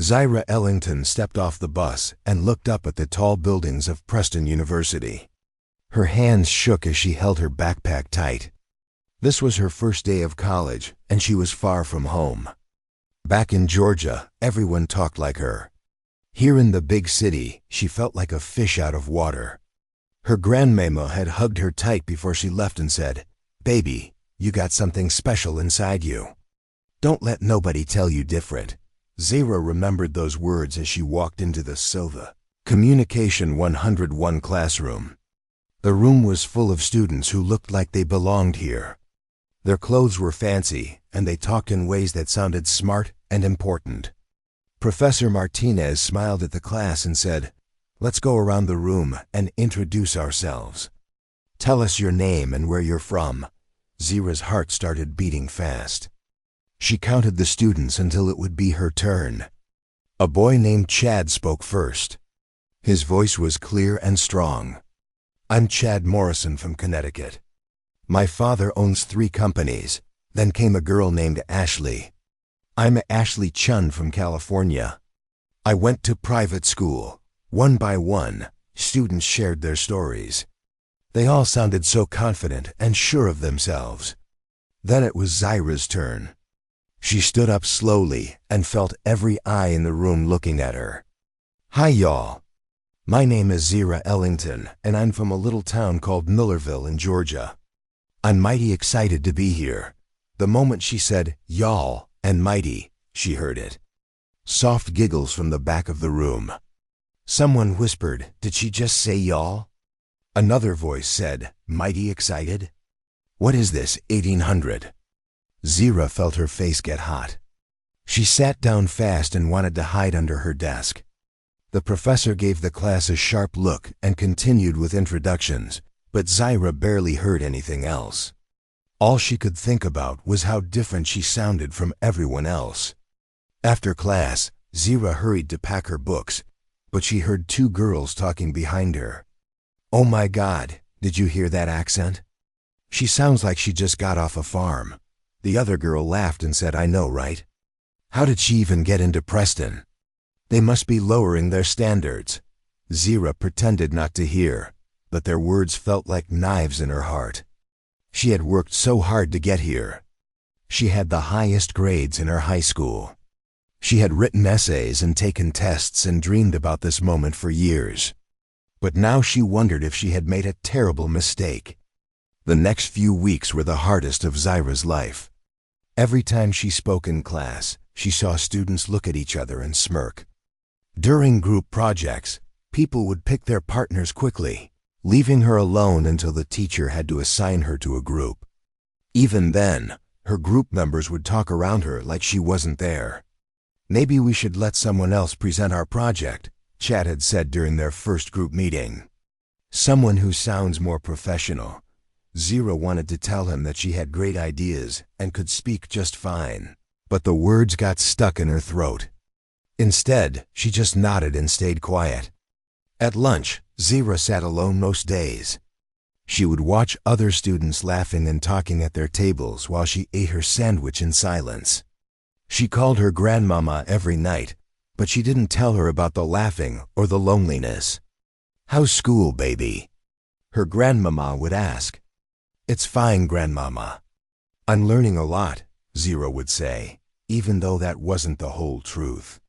Zyra Ellington stepped off the bus and looked up at the tall buildings of Preston University. Her hands shook as she held her backpack tight. This was her first day of college, and she was far from home. Back in Georgia, everyone talked like her. Here in the big city, she felt like a fish out of water. Her grandmama had hugged her tight before she left and said, "Baby, you got something special inside you. Don't let nobody tell you different." Zyra remembered those words as she walked into the Silva Communication 101 classroom. The room was full of students who looked like they belonged here. Their clothes were fancy, and they talked in ways that sounded smart and important. Professor Martinez smiled at the class and said, "Let's go around the room and introduce ourselves. Tell us your name and where you're from." Zyra's heart started beating fast. She counted the students until it would be her turn. A boy named Chad spoke first. His voice was clear and strong. "I'm Chad Morrison from Connecticut. My father owns 3 companies." Then came a girl named Ashley. "I'm Ashley Chun from California. I went to private school." One by one, students shared their stories. They all sounded so confident and sure of themselves. Then it was Zyra's turn. She stood up slowly and felt every eye in the room looking at her. "Hi, y'all. My name is Zyra Ellington, and I'm from a little town called Millerville in Georgia. I'm mighty excited to be here." The moment she said "y'all" and "mighty," she heard it. Soft giggles from the back of the room. Someone whispered, "Did she just say y'all?" Another voice said, "Mighty excited? What is this, 1800? Zyra felt her face get hot. She sat down fast and wanted to hide under her desk. The professor gave the class a sharp look and continued with introductions, but Zyra barely heard anything else. All she could think about was how different she sounded from everyone else. After class, Zyra hurried to pack her books, but she heard 2 girls talking behind her. "Oh my God, did you hear that accent? She sounds like she just got off a farm." The other girl laughed and said, "I know, right? How did she even get into Preston? They must be lowering their standards." Zyra pretended not to hear, but their words felt like knives in her heart. She had worked so hard to get here. She had the highest grades in her high school. She had written essays and taken tests and dreamed about this moment for years. But now she wondered if she had made a terrible mistake. The next few weeks were the hardest of Zyra's life. Every time she spoke in class, she saw students look at each other and smirk. During group projects, people would pick their partners quickly, leaving her alone until the teacher had to assign her to a group. Even then, her group members would talk around her like she wasn't there. "Maybe we should let someone else present our project," Chad had said during their first group meeting. "Someone who sounds more professional." Zyra wanted to tell him that she had great ideas and could speak just fine, but the words got stuck in her throat. Instead, she just nodded and stayed quiet. At lunch, Zyra sat alone most days. She would watch other students laughing and talking at their tables while she ate her sandwich in silence. She called her grandmama every night, but she didn't tell her about the laughing or the loneliness. "How's school, baby?" her grandmama would ask. "It's fine, grandmama. I'm learning a lot," Zyra would say, even though that wasn't the whole truth.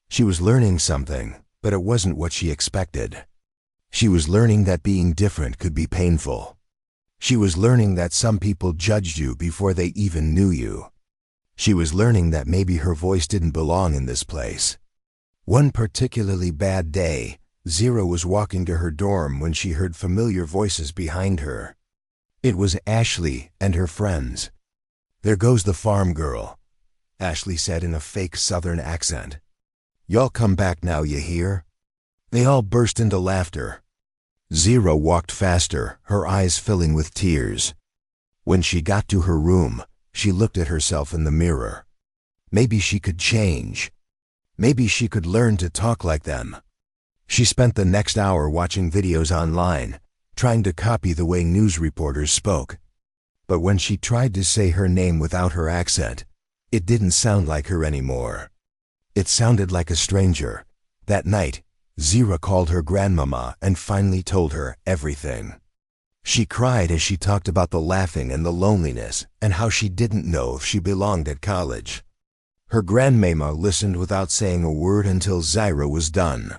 She was learning something, but it wasn't what she expected. She was learning that being different could be painful. She was learning that some people judged you before they even knew you. She was learning that maybe her voice didn't belong in this place. One particularly bad day, Zyra was walking to her dorm when she heard familiar voices behind her. It was Ashley and her friends. "There goes the farm girl," Ashley said in a fake Southern accent. "Y'all come back now, you hear?" They all burst into laughter. Zyra walked faster, her eyes filling with tears. When she got to her room, she looked at herself in the mirror. Maybe she could change. Maybe she could learn to talk like them. She spent the next hour watching videos online, trying to copy the way news reporters spoke. But when she tried to say her name without her accent, it didn't sound like her anymore. It sounded like a stranger. That night, Zyra called her grandmama and finally told her everything. She cried as she talked about the laughing and the loneliness and how she didn't know if she belonged at college. Her grandmama listened without saying a word until Zyra was done.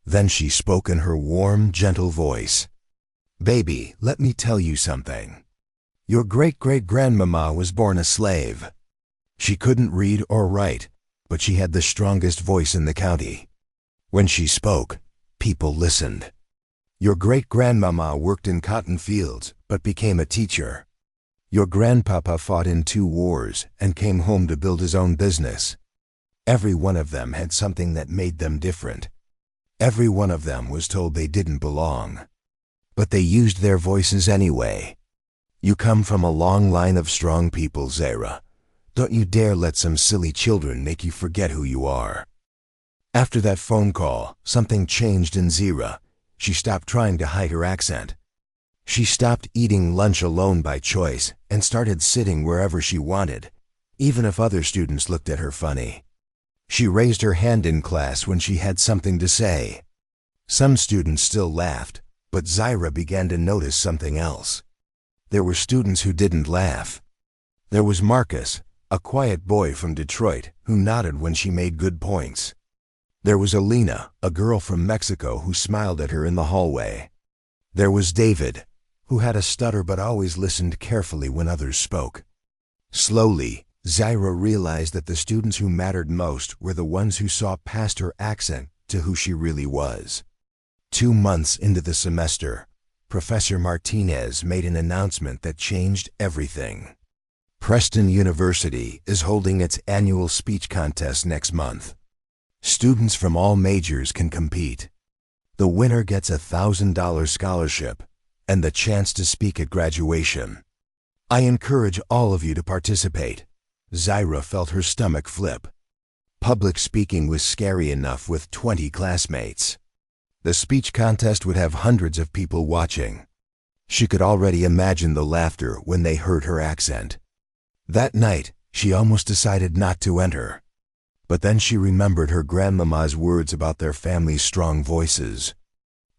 Then she spoke in her warm, gentle voice. "Baby, let me tell you something. Your great-great-grandmama was born a slave. She couldn't read or write, but she had the strongest voice in the county. When she spoke, people listened. Your great-grandmama worked in cotton fields, but became a teacher. Your grandpapa fought in 2 wars and came home to build his own business. Every one of them had something that made them different. Every one of them was told they didn't belong. But they used their voices anyway. You come from a long line of strong people, Zyra. Don't you dare let some silly children make you forget who you are." After that phone call, something changed in Zyra. She stopped trying to hide her accent. She stopped eating lunch alone by choice and started sitting wherever she wanted, even if other students looked at her funny. She raised her hand in class when she had something to say. Some students still laughed, but Zyra began to notice something else. There were students who didn't laugh. There was Marcus, a quiet boy from Detroit, who nodded when she made good points. There was Alina, a girl from Mexico who smiled at her in the hallway. There was David, who had a stutter but always listened carefully when others spoke. Slowly, Zyra realized that the students who mattered most were the ones who saw past her accent to who she really was. 2 months into the semester, Professor Martinez made an announcement that changed everything. Preston University is holding its annual speech contest next month. Students from all majors can compete. The winner gets a $1,000 scholarship and the chance to speak at graduation. I encourage all of you to participate. Zyra felt her stomach flip. Public speaking was scary enough with 20 classmates. The speech contest would have hundreds of people watching. She could already imagine the laughter when they heard her accent. That night, she almost decided not to enter. But then she remembered her grandmama's words about their family's strong voices.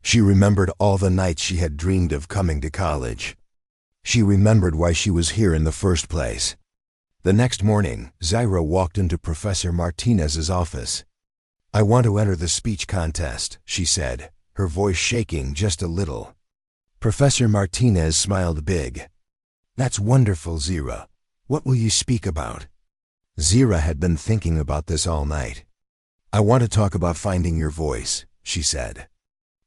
She remembered all the nights she had dreamed of coming to college. She remembered why she was here in the first place. The next morning, Zyra walked into Professor Martinez's office. "I want to enter the speech contest," she said, her voice shaking just a little. Professor Martinez smiled big. "That's wonderful, Zyra. What will you speak about?" Zyra had been thinking about this all night. "I want to talk about finding your voice," she said.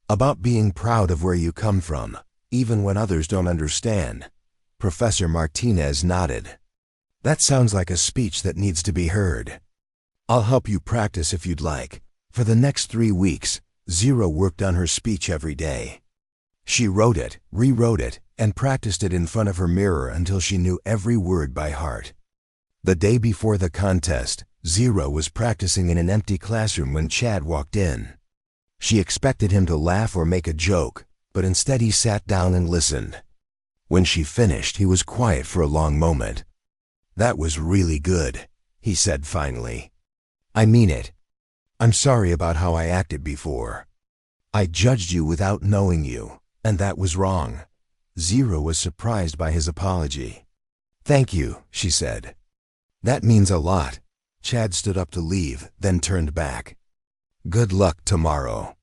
"About being proud of where you come from, even when others don't understand." Professor Martinez nodded. "That sounds like a speech that needs to be heard. I'll help you practice if you'd like." For the next 3 weeks, Zyra worked on her speech every day. She wrote it, rewrote it, and practiced it in front of her mirror until she knew every word by heart. The day before the contest, Zyra was practicing in an empty classroom when Chad walked in. She expected him to laugh or make a joke, but instead he sat down and listened. When she finished, he was quiet for a long moment. "That was really good," he said finally. "I mean it. I'm sorry about how I acted before. I judged you without knowing you, and that was wrong." Zyra was surprised by his apology. "Thank you," she said. "That means a lot." Chad stood up to leave, then turned back. "Good luck tomorrow.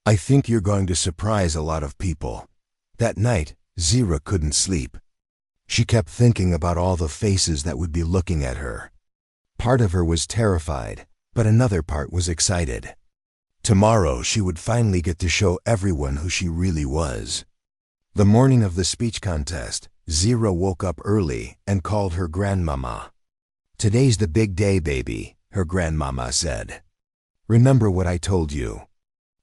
I think you're going to surprise a lot of people." That night, Zyra couldn't sleep. She kept thinking about all the faces that would be looking at her. Part of her was terrified, but another part was excited. Tomorrow she would finally get to show everyone who she really was. The morning of the speech contest, Zyra woke up early and called her grandmama. "Today's the big day, baby," her grandmama said. "Remember what I told you.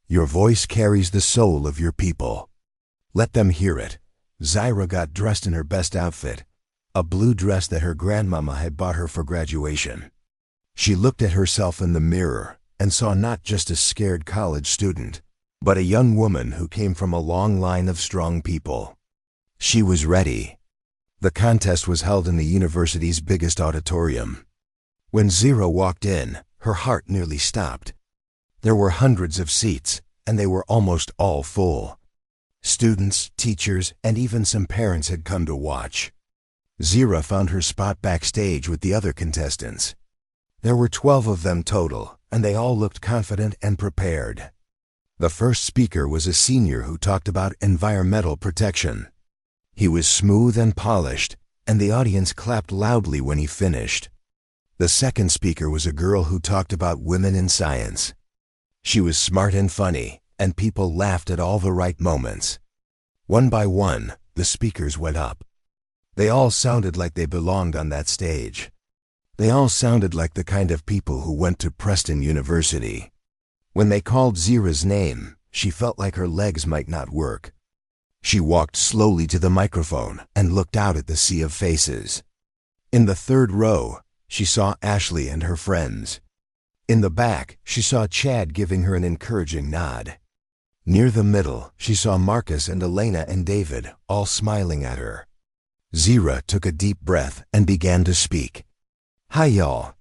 Your voice carries the soul of your people. Let them hear it." Zyra got dressed in her best outfit, a blue dress that her grandmama had bought her for graduation. She looked at herself in the mirror and saw not just a scared college student, but a young woman who came from a long line of strong people. She was ready. The contest was held in the university's biggest auditorium. When Zyra walked in, her heart nearly stopped. There were hundreds of seats, and they were almost all full. Students, teachers, and even some parents had come to watch. Zyra found her spot backstage with the other contestants. There were 12 of them total, and they all looked confident and prepared. The first speaker was a senior who talked about environmental protection. He was smooth and polished, and the audience clapped loudly when he finished. The second speaker was a girl who talked about women in science. She was smart and funny, and people laughed at all the right moments. One by one, the speakers went up. They all sounded like they belonged on that stage. They all sounded like the kind of people who went to Preston University. When they called Zyra's name, she felt like her legs might not work. She walked slowly to the microphone and looked out at the sea of faces. In the third row, she saw Ashley and her friends. In the back, she saw Chad giving her an encouraging nod. Near the middle, she saw Marcus and Elena and David, all smiling at her. Zyra took a deep breath and began to speak. "Hi y'all.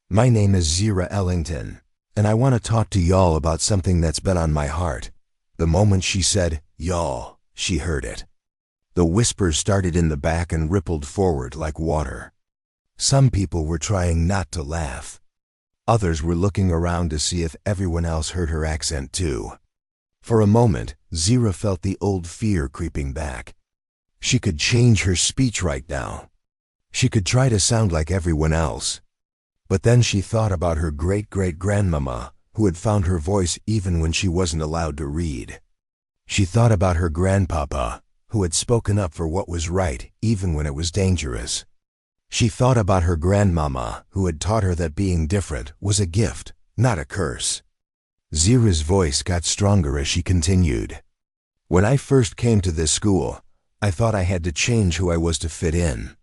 My name is Zyra Ellington, and I want to talk to y'all about something that's been on my heart." The moment she said, "y'all," she heard it. The whispers started in the back and rippled forward like water. Some people were trying not to laugh. Others were looking around to see if everyone else heard her accent too. For a moment, Zyra felt the old fear creeping back. She could change her speech right now. She could try to sound like everyone else. But then she thought about her great-great-grandmama, who had found her voice even when she wasn't allowed to read. She thought about her grandpapa, who had spoken up for what was right even when it was dangerous. She thought about her grandmama, who had taught her that being different was a gift, not a curse. Zyra's voice got stronger as she continued. "When I first came to this school, I thought I had to change who I was to fit in.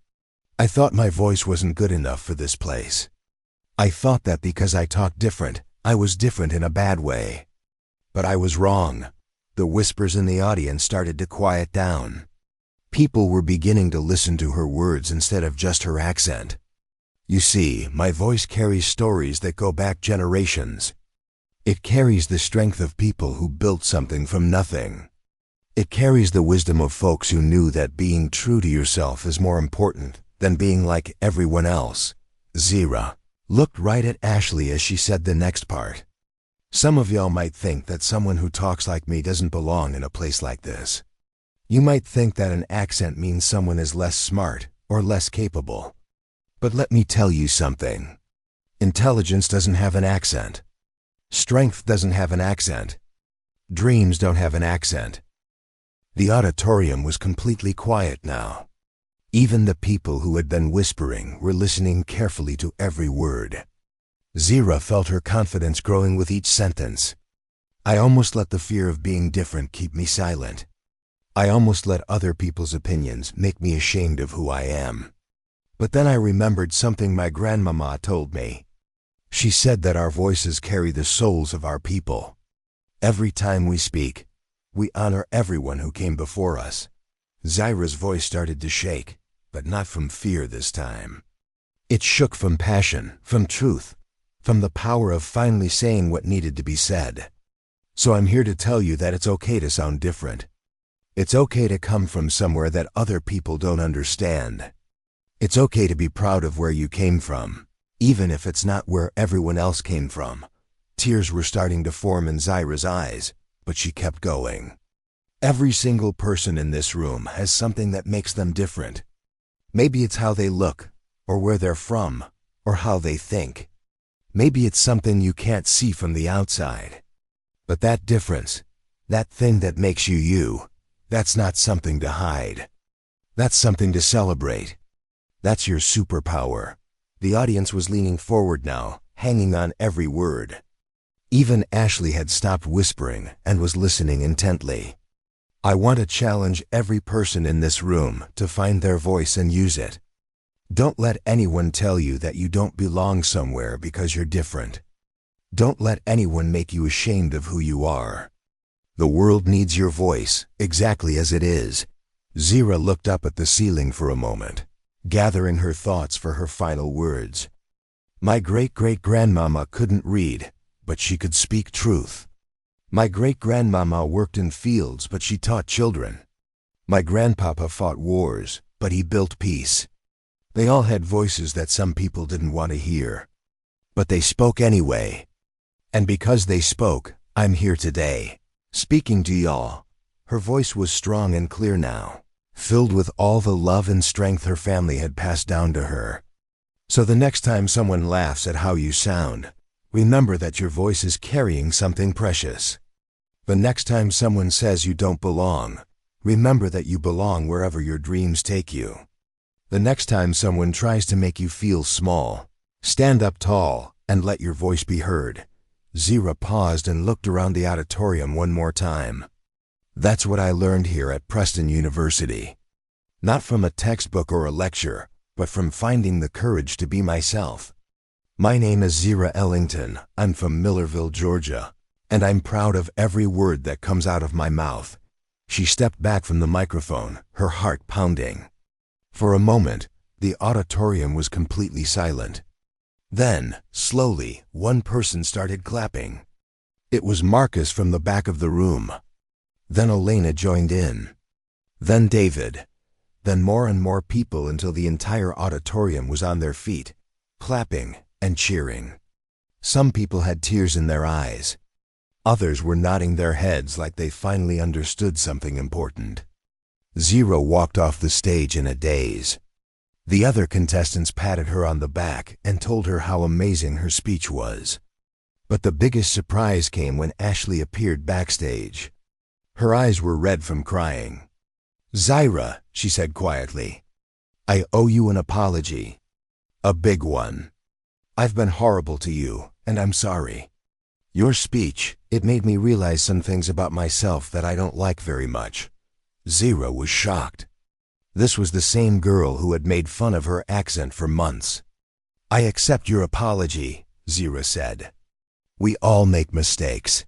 I thought my voice wasn't good enough for this place. I thought that because I talked different, I was different in a bad way. But I was wrong." The whispers in the audience started to quiet down. People were beginning to listen to her words instead of just her accent. "You see, my voice carries stories that go back generations. It carries the strength of people who built something from nothing. It carries the wisdom of folks who knew that being true to yourself is more important than being like everyone else." Zyra looked right at Ashley as she said the next part. "Some of y'all might think that someone who talks like me doesn't belong in a place like this. You might think that an accent means someone is less smart or less capable. But let me tell you something. Intelligence doesn't have an accent. Strength doesn't have an accent. Dreams don't have an accent." The auditorium was completely quiet now. Even the people who had been whispering were listening carefully to every word. Zyra felt her confidence growing with each sentence. "I almost let the fear of being different keep me silent. I almost let other people's opinions make me ashamed of who I am. But then I remembered something my grandmama told me. She said that our voices carry the souls of our people. Every time we speak, we honor everyone who came before us." Zyra's voice started to shake, but not from fear this time. It shook from passion, from truth, from the power of finally saying what needed to be said. "So I'm here to tell you that it's okay to sound different. It's okay to come from somewhere that other people don't understand. It's okay to be proud of where you came from, even if it's not where everyone else came from." Tears were starting to form in Zyra's eyes, but she kept going. "Every single person in this room has something that makes them different. Maybe it's how they look, or where they're from, or how they think. Maybe it's something you can't see from the outside. But that difference, that thing that makes you you, that's not something to hide. That's something to celebrate. That's your superpower." The audience was leaning forward now, hanging on every word. Even Ashley had stopped whispering and was listening intently. "I want to challenge every person in this room to find their voice and use it. Don't let anyone tell you that you don't belong somewhere because you're different. Don't let anyone make you ashamed of who you are. The world needs your voice, exactly as it is." Zyra looked up at the ceiling for a moment, gathering her thoughts for her final words. My great-great-grandmama couldn't read, but she could speak truth. My great-grandmama worked in fields, but she taught children. My grandpapa fought wars, but he built peace. They all had voices that some people didn't want to hear. But they spoke anyway. And because they spoke, I'm here today, speaking to y'all. Her voice was strong and clear now, filled with all the love and strength her family had passed down to her. So the next time someone laughs at how you sound, remember that your voice is carrying something precious. The next time someone says you don't belong, remember that you belong wherever your dreams take you. The next time someone tries to make you feel small, stand up tall and let your voice be heard. Zyra paused and looked around the auditorium one more time. That's what I learned here at Preston University. Not from a textbook or a lecture, but from finding the courage to be myself. My name is Zyra Ellington. I'm from Millerville, Georgia, and I'm proud of every word that comes out of my mouth. She stepped back from the microphone, her heart pounding. For a moment, the auditorium was completely silent. Then, slowly, one person started clapping. It was Marcus from the back of the room. Then Elena joined in. Then David. Then more and more people until the entire auditorium was on their feet, clapping and cheering. Some people had tears in their eyes. Others were nodding their heads like they finally understood something important. Zyra walked off the stage in a daze. The other contestants patted her on the back and told her how amazing her speech was. But the biggest surprise came when Ashley appeared backstage. Her eyes were red from crying. "Zyra," she said quietly, "I owe you an apology. A big one. I've been horrible to you, and I'm sorry. Your speech, it made me realize some things about myself that I don't like very much." Zyra was shocked. This was the same girl who had made fun of her accent for months. "I accept your apology," Zyra said. "We all make mistakes.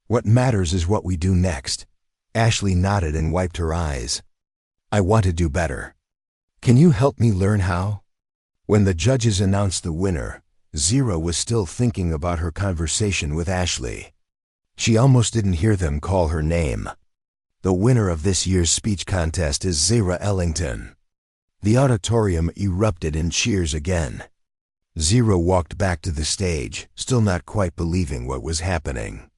What matters is what we do next." Ashley nodded and wiped her eyes. "I want to do better. Can you help me learn how?" When the judges announced the winner, Zyra was still thinking about her conversation with Ashley. She almost didn't hear them call her name. The winner of this year's speech contest is Zyra Ellington. The auditorium erupted in cheers again. Zyra walked back to the stage, still not quite believing what was happening.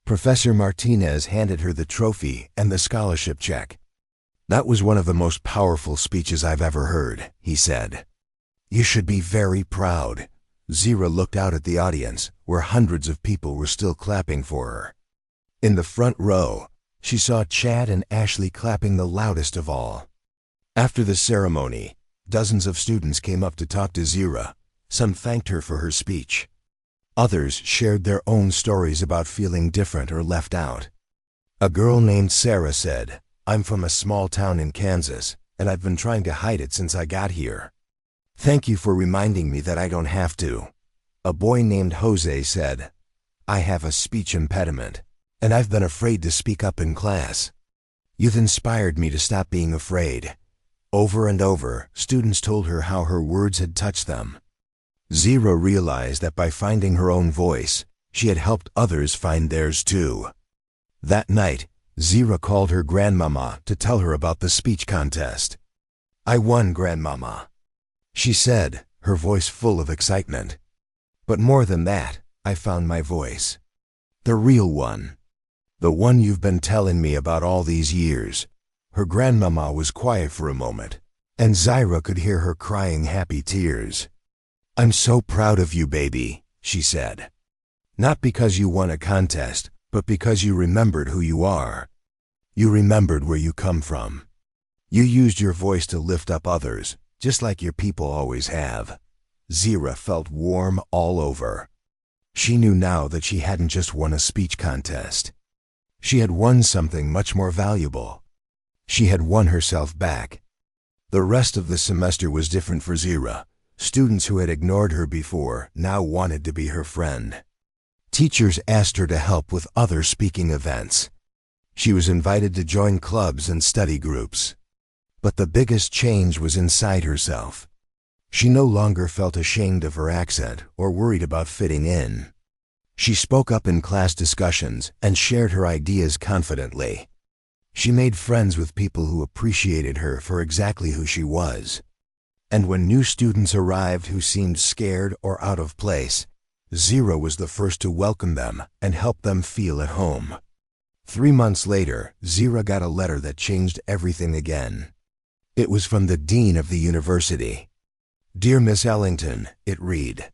Professor Martinez handed her the trophy and the scholarship check. "That was one of the most powerful speeches I've ever heard," he said. "You should be very proud." Zyra looked out at the audience, where hundreds of people were still clapping for her. In the front row, she saw Chad and Ashley clapping the loudest of all. After the ceremony, dozens of students came up to talk to Zyra. Some thanked her for her speech. Others shared their own stories about feeling different or left out. A girl named Sarah said, "I'm from a small town in Kansas, and I've been trying to hide it since I got here. Thank you for reminding me that I don't have to." A boy named Jose said, "I have a speech impediment, and I've been afraid to speak up in class. You've inspired me to stop being afraid." Over and over, students told her how her words had touched them. Zyra realized that by finding her own voice, she had helped others find theirs too. That night, Zyra called her grandmama to tell her about the speech contest. "I won, Grandmama," she said, her voice full of excitement. "But more than that, I found my voice. The real one. The one you've been telling me about all these years." Her grandmama was quiet for a moment, and Zyra could hear her crying happy tears. "I'm so proud of you, baby," she said. "Not because you won a contest, but because you remembered who you are. You remembered where you come from. You used your voice to lift up others, just like your people always have." Zyra felt warm all over. She knew now that she hadn't just won a speech contest. She had won something much more valuable. She had won herself back. The rest of the semester was different for Zyra. Students who had ignored her before now wanted to be her friend. Teachers asked her to help with other speaking events. She was invited to join clubs and study groups. But the biggest change was inside herself. She no longer felt ashamed of her accent or worried about fitting in. She spoke up in class discussions and shared her ideas confidently. She made friends with people who appreciated her for exactly who she was. And when new students arrived who seemed scared or out of place, Zyra was the first to welcome them and help them feel at home. 3 months later, Zyra got a letter that changed everything again. It was from the dean of the university. "Dear Miss Ellington," it read,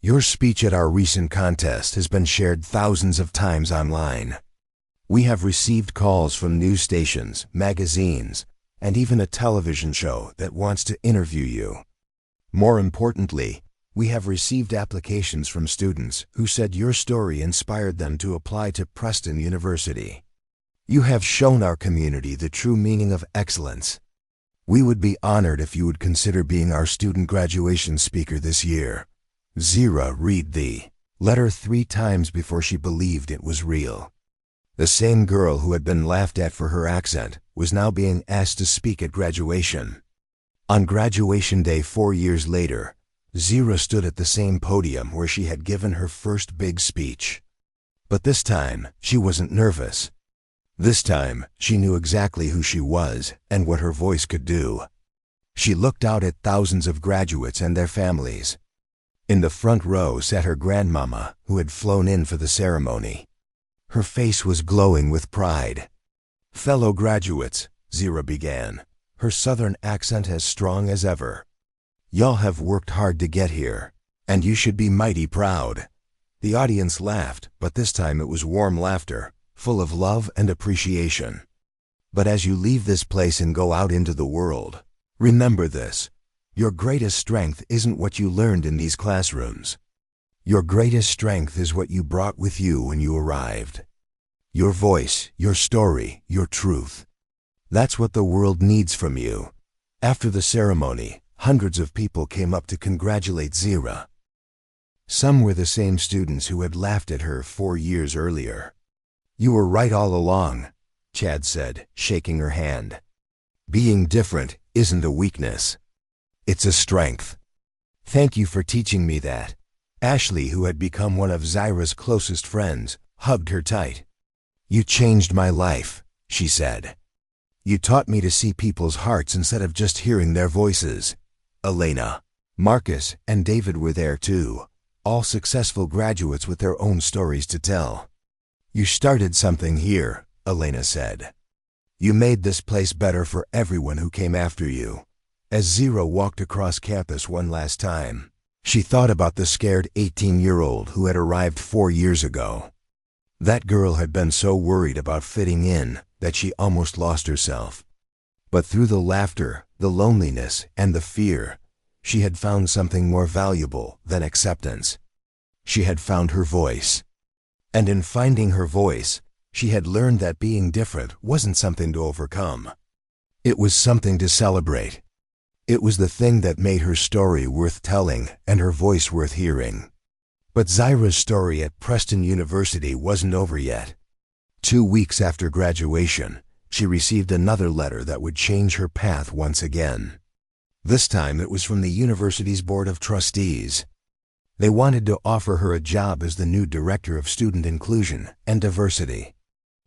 "your speech at our recent contest has been shared thousands of times online. We have received calls from news stations, magazines, and even a television show that wants to interview you. More importantly, we have received applications from students who said your story inspired them to apply to Preston University. You have shown our community the true meaning of excellence. We would be honored if you would consider being our student graduation speaker this year." Zyra read the letter 3 times before she believed it was real. The same girl who had been laughed at for her accent was now being asked to speak at graduation. On graduation day 4 years later, Zyra stood at the same podium where she had given her first big speech. But this time, she wasn't nervous. This time, she knew exactly who she was and what her voice could do. She looked out at thousands of graduates and their families. In the front row sat her grandmama, who had flown in for the ceremony. Her face was glowing with pride. "Fellow graduates," Zyra began, her southern accent as strong as ever, "y'all have worked hard to get here, and you should be mighty proud." The audience laughed, but this time it was warm laughter, full of love and appreciation. "But as you leave this place and go out into the world, remember this: your greatest strength isn't what you learned in these classrooms. Your greatest strength is what you brought with you when you arrived. Your voice, your story, your truth. That's what the world needs from you." After the ceremony, hundreds of people came up to congratulate Zyra. Some were the same students who had laughed at her 4 years earlier. "You were right all along," Chad said, shaking her hand. "Being different isn't a weakness. It's a strength. Thank you for teaching me that." Ashley, who had become one of Zyra's closest friends, hugged her tight. "You changed my life," she said. "You taught me to see people's hearts instead of just hearing their voices." Elena, Marcus, and David were there too, all successful graduates with their own stories to tell. "You started something here," Elena said. "You made this place better for everyone who came after you." As Zyra walked across campus one last time, she thought about the scared 18-year-old who had arrived 4 years ago. That girl had been so worried about fitting in that she almost lost herself. But through the laughter, the loneliness, and the fear, she had found something more valuable than acceptance. She had found her voice. And in finding her voice, she had learned that being different wasn't something to overcome. It was something to celebrate. It was the thing that made her story worth telling and her voice worth hearing. But Zyra's story at Preston University wasn't over yet. 2 weeks after graduation, she received another letter that would change her path once again. This time it was from the university's Board of Trustees. They wanted to offer her a job as the new Director of Student Inclusion and Diversity.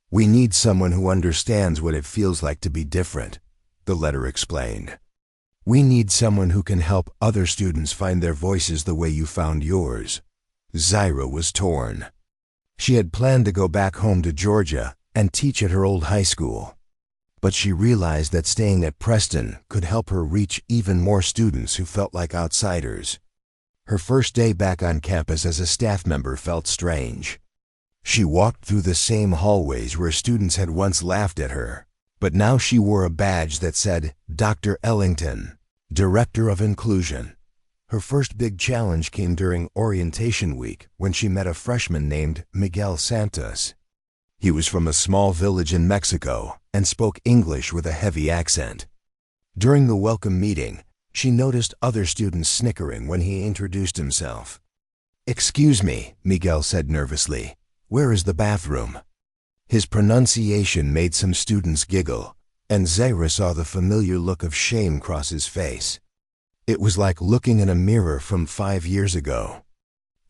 "We need someone who understands what it feels like to be different," the letter explained. "We need someone who can help other students find their voices the way you found yours." Zyra was torn. She had planned to go back home to Georgia and teach at her old high school. But she realized that staying at Preston could help her reach even more students who felt like outsiders. Her first day back on campus as a staff member felt strange. She walked through the same hallways where students had once laughed at her. But now she wore a badge that said, "Dr. Ellington, Director of Inclusion." Her first big challenge came during orientation week when she met a freshman named Miguel Santos. He was from a small village in Mexico and spoke English with a heavy accent. During the welcome meeting, she noticed other students snickering when he introduced himself. "Excuse me," Miguel said nervously, "where is the bathroom?" His pronunciation made some students giggle, and Zyra saw the familiar look of shame cross his face. It was like looking in a mirror from 5 years ago.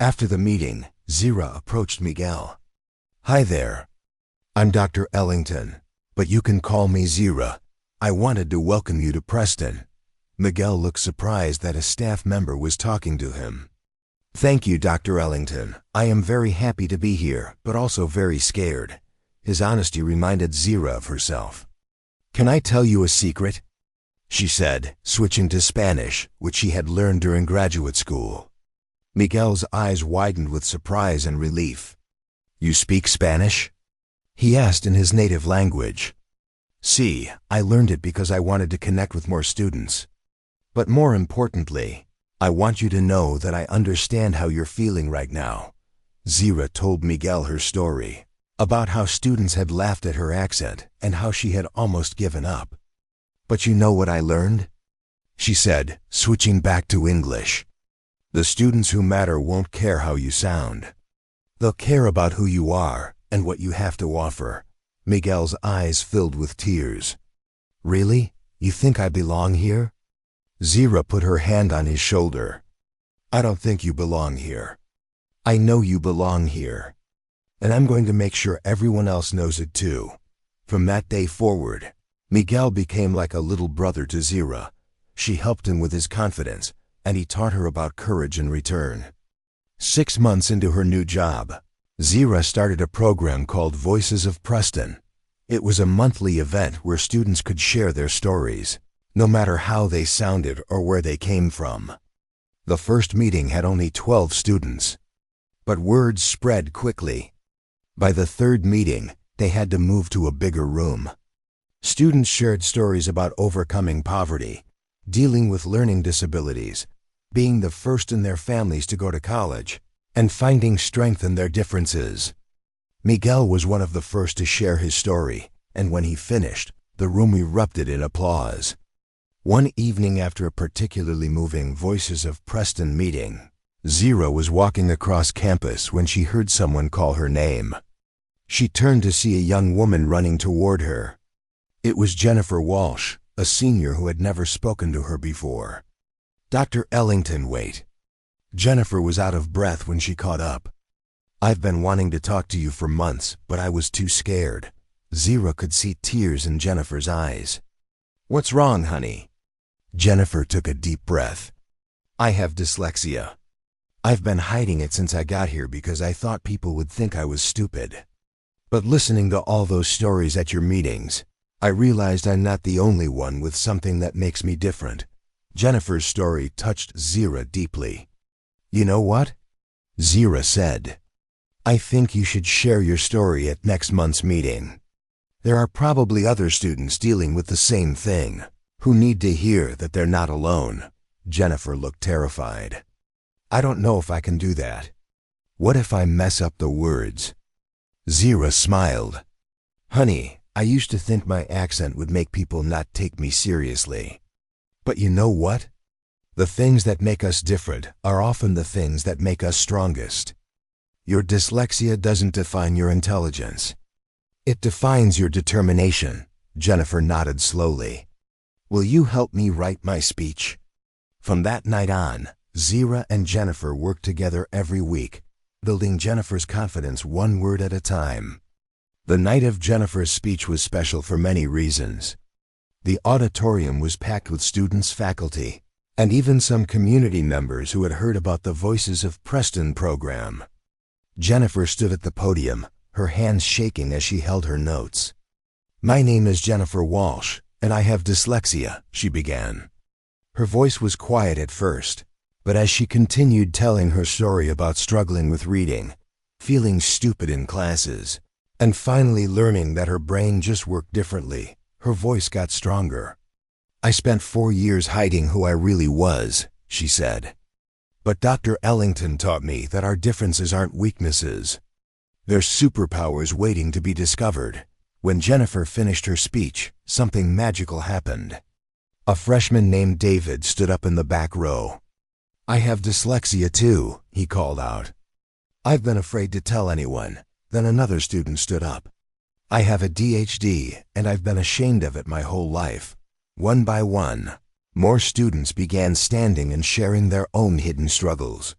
After the meeting, Zyra approached Miguel. "Hi there. I'm Dr. Ellington, but you can call me Zyra. I wanted to welcome you to Preston." Miguel looked surprised that a staff member was talking to him. "Thank you, Dr. Ellington. I am very happy to be here, but also very scared." His honesty reminded Zyra of herself. "Can I tell you a secret?" she said, switching to Spanish, which she had learned during graduate school. Miguel's eyes widened with surprise and relief. "You speak Spanish?" he asked in his native language. "See, I learned it because I wanted to connect with more students. But more importantly, I want you to know that I understand how you're feeling right now." Zyra told Miguel her story, about how students had laughed at her accent and how she had almost given up. "But you know what I learned?" she said, switching back to English. "The students who matter won't care how you sound. They'll care about who you are and what you have to offer." Miguel's eyes filled with tears. "Really? You think I belong here?" Zyra put her hand on his shoulder. "I don't think you belong here. I know you belong here. And I'm going to make sure everyone else knows it too." From that day forward, Miguel became like a little brother to Zyra. She helped him with his confidence, and he taught her about courage in return. 6 months into her new job, Zyra started a program called Voices of Preston. It was a monthly event where students could share their stories, no matter how they sounded or where they came from. The first meeting had only 12 students, but words spread quickly. By the third meeting, they had to move to a bigger room. Students shared stories about overcoming poverty, dealing with learning disabilities, being the first in their families to go to college, and finding strength in their differences. Miguel was one of the first to share his story, and when he finished, the room erupted in applause. One evening after a particularly moving Voices of Preston meeting, Zyra was walking across campus when she heard someone call her name. She turned to see a young woman running toward her. It was Jennifer Walsh, a senior who had never spoken to her before. "Dr. Ellington, wait." Jennifer was out of breath when she caught up. "I've been wanting to talk to you for months, but I was too scared." Zyra could see tears in Jennifer's eyes. "What's wrong, honey?" Jennifer took a deep breath. "I have dyslexia. I've been hiding it since I got here because I thought people would think I was stupid. But listening to all those stories at your meetings, I realized I'm not the only one with something that makes me different." Jennifer's story touched Zyra deeply. "You know what?" Zyra said. "I think you should share your story at next month's meeting. There are probably other students dealing with the same thing, who need to hear that they're not alone." Jennifer looked terrified. "I don't know if I can do that. What if I mess up the words?" Zyra smiled. "Honey, I used to think my accent would make people not take me seriously. But you know what? The things that make us different are often the things that make us strongest. Your dyslexia doesn't define your intelligence. It defines your determination." Jennifer nodded slowly. "Will you help me write my speech?" From that night on, Zyra and Jennifer worked together every week, building Jennifer's confidence one word at a time. The night of Jennifer's speech was special for many reasons. The auditorium was packed with students, faculty, and even some community members who had heard about the Voices of Preston program. Jennifer stood at the podium, her hands shaking as she held her notes. "My name is Jennifer Walsh, and I have dyslexia," she began. Her voice was quiet at first, but as she continued telling her story about struggling with reading, feeling stupid in classes, and finally learning that her brain just worked differently, her voice got stronger. "I spent 4 years hiding who I really was," she said. "But Dr. Ellington taught me that our differences aren't weaknesses. They're superpowers waiting to be discovered." When Jennifer finished her speech, something magical happened. A freshman named David stood up in the back row. "I have dyslexia too," he called out. "I've been afraid to tell anyone." Then another student stood up. "I have a DHD, and I've been ashamed of it my whole life." One by one, More students began standing and sharing their own hidden struggles.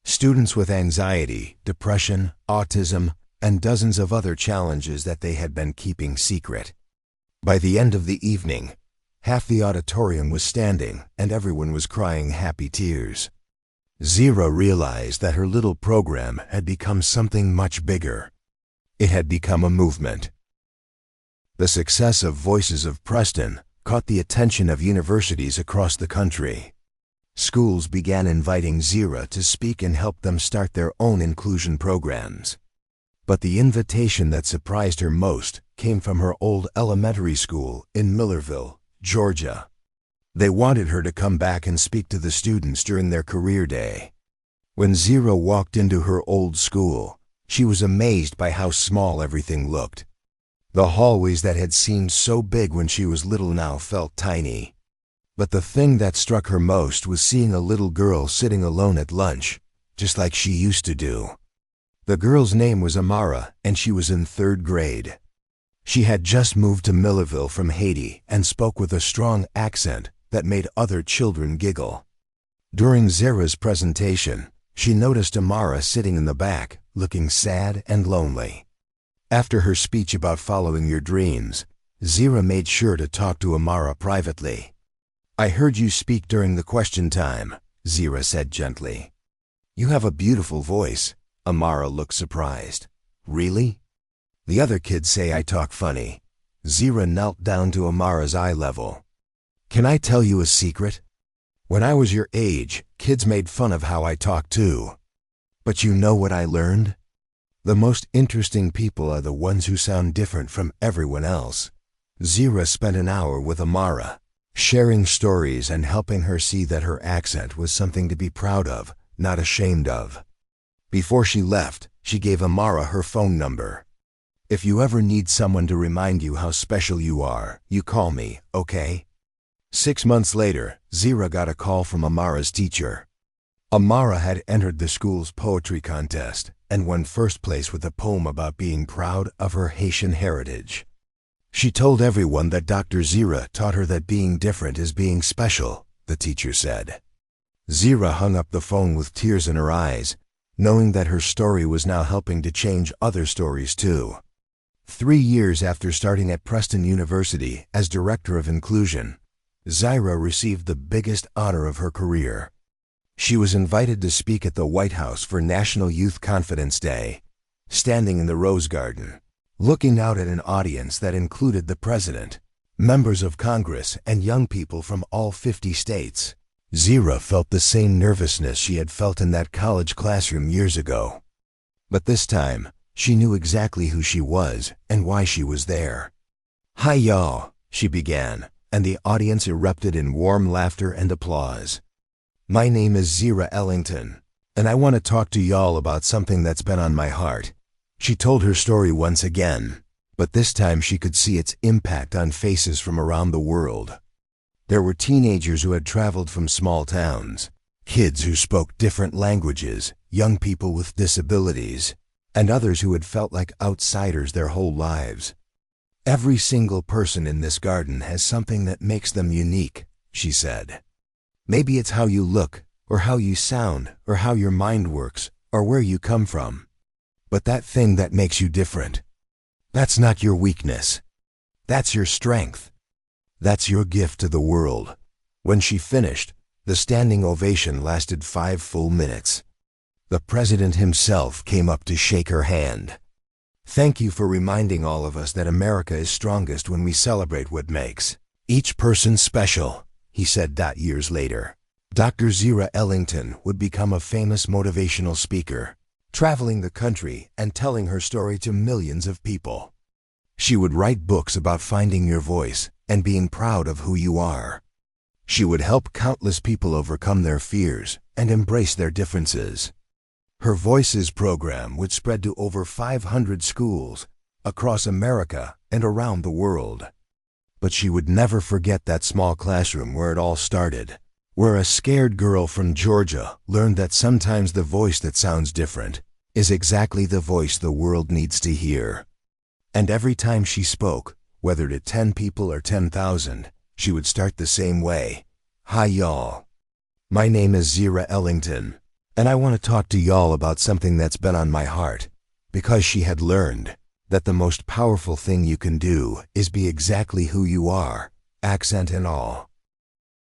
Students with anxiety, depression, autism, and dozens of other challenges that they had been keeping secret. By the end of the evening, half the auditorium was standing and everyone was crying happy tears. Zyra realized that her little program had become something much bigger. It had become a movement. The success of Voices of Preston caught the attention of universities across the country. Schools began inviting Zyra to speak and help them start their own inclusion programs. But the invitation that surprised her most came from her old elementary school in Millerville, Georgia. They wanted her to come back and speak to the students during their career day. When Zyra walked into her old school, she was amazed by how small everything looked. The hallways that had seemed so big when she was little now felt tiny. But the thing that struck her most was seeing a little girl sitting alone at lunch, just like she used to do. The girl's name was Amara, and she was in 3rd grade. She had just moved to Millerville from Haiti and spoke with a strong accent that made other children giggle. During Zyra's presentation, she noticed Amara sitting in the back, looking sad and lonely. After her speech about following your dreams, Zyra made sure to talk to Amara privately. "I heard you speak during the question time," Zyra said gently. "You have a beautiful voice." Amara looked surprised. "Really?" "The other kids say I talk funny." Zyra knelt down to Amara's eye level. "Can I tell you a secret? When I was your age, kids made fun of how I talk too. But you know what I learned? The most interesting people are the ones who sound different from everyone else." Zyra spent an hour with Amara, sharing stories and helping her see that her accent was something to be proud of, not ashamed of. Before she left, she gave Amara her phone number. "If you ever need someone to remind you how special you are, you call me, okay?" 6 months later, Zyra got a call from Amara's teacher. Amara had entered the school's poetry contest and won 1st place with a poem about being proud of her Haitian heritage. She told everyone that Dr. Zyra taught her that being different is being special, the teacher said. Zyra hung up the phone with tears in her eyes, knowing that her story was now helping to change other stories too. 3 years after starting at Preston University as Director of Inclusion, Zyra received the biggest honor of her career. She was invited to speak at the White House for National Youth Confidence Day, standing in the Rose Garden, looking out at an audience that included the President, members of Congress, and young people from all 50 states. Zyra felt the same nervousness she had felt in that college classroom years ago. But this time, she knew exactly who she was and why she was there. "Hi y'all," she began, and the audience erupted in warm laughter and applause. "My name is Zyra Ellington, and I want to talk to y'all about something that's been on my heart." She told her story once again, but this time she could see its impact on faces from around the world. There were teenagers who had traveled from small towns, kids who spoke different languages, young people with disabilities, and others who had felt like outsiders their whole lives. "Every single person in this garden has something that makes them unique," she said. "Maybe it's how you look, or how you sound, or how your mind works, or where you come from. But that thing that makes you different, that's not your weakness. That's your strength. That's your gift to the world." When she finished, the standing ovation lasted 5 full minutes. The President himself came up to shake her hand. "Thank you for reminding all of us that America is strongest when we celebrate what makes each person special," he said. Years later, Dr. Zyra Ellington would become a famous motivational speaker, traveling the country and telling her story to millions of people. She would write books about finding your voice and being proud of who you are. She would help countless people overcome their fears and embrace their differences. Her Voices program would spread to over 500 schools across America and around the world. But she would never forget that small classroom where it all started, where a scared girl from Georgia learned that sometimes the voice that sounds different is exactly the voice the world needs to hear. And every time she spoke, whether to 10 people or 10,000, she would start the same way. Hi y'all. My name is Zyra Ellington, and I want to talk to y'all about something that's been on my heart, because she had learned that the most powerful thing you can do is be exactly who you are, accent and all.